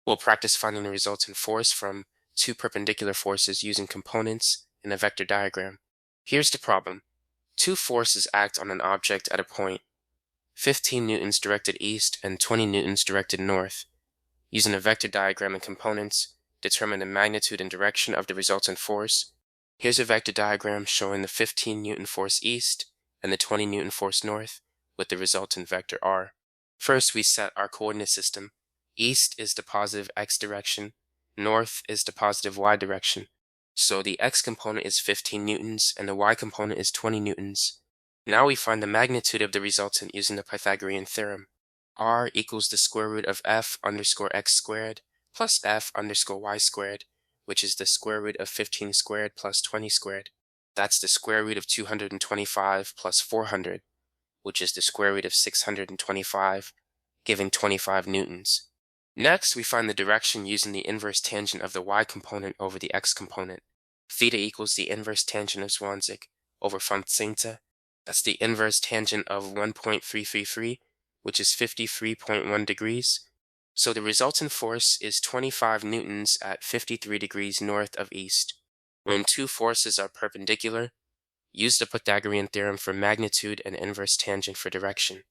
We'll practice finding the resultant force from two perpendicular forces using components in a vector diagram. Here's the problem. Two forces act on an object at a point, 15 newtons directed east and 20 newtons directed north. Using a vector diagram and components, determine the magnitude and direction of the resultant force. Here's a vector diagram showing the 15 Newton force east and the 20 Newton force north with the resultant vector r. First, we set our coordinate system. East is the positive x direction, north is the positive y direction. So the x component is 15 newtons and the y component is 20 newtons. Now we find the magnitude of the resultant using the Pythagorean theorem. R equals the square root of f underscore x squared plus f underscore y squared, which is the square root of 15 squared plus 20 squared. That's the square root of 225 plus 400, which is the square root of 625, giving 25 newtons. Next, we find the direction using the inverse tangent of the y component over the x component. Theta equals the inverse tangent of Zwanzig over 15. That's the inverse tangent of 1.333, which is 53.1 degrees. So the resultant force is 25 newtons at 53 degrees north of east. When two forces are perpendicular, use the Pythagorean theorem for magnitude and inverse tangent for direction.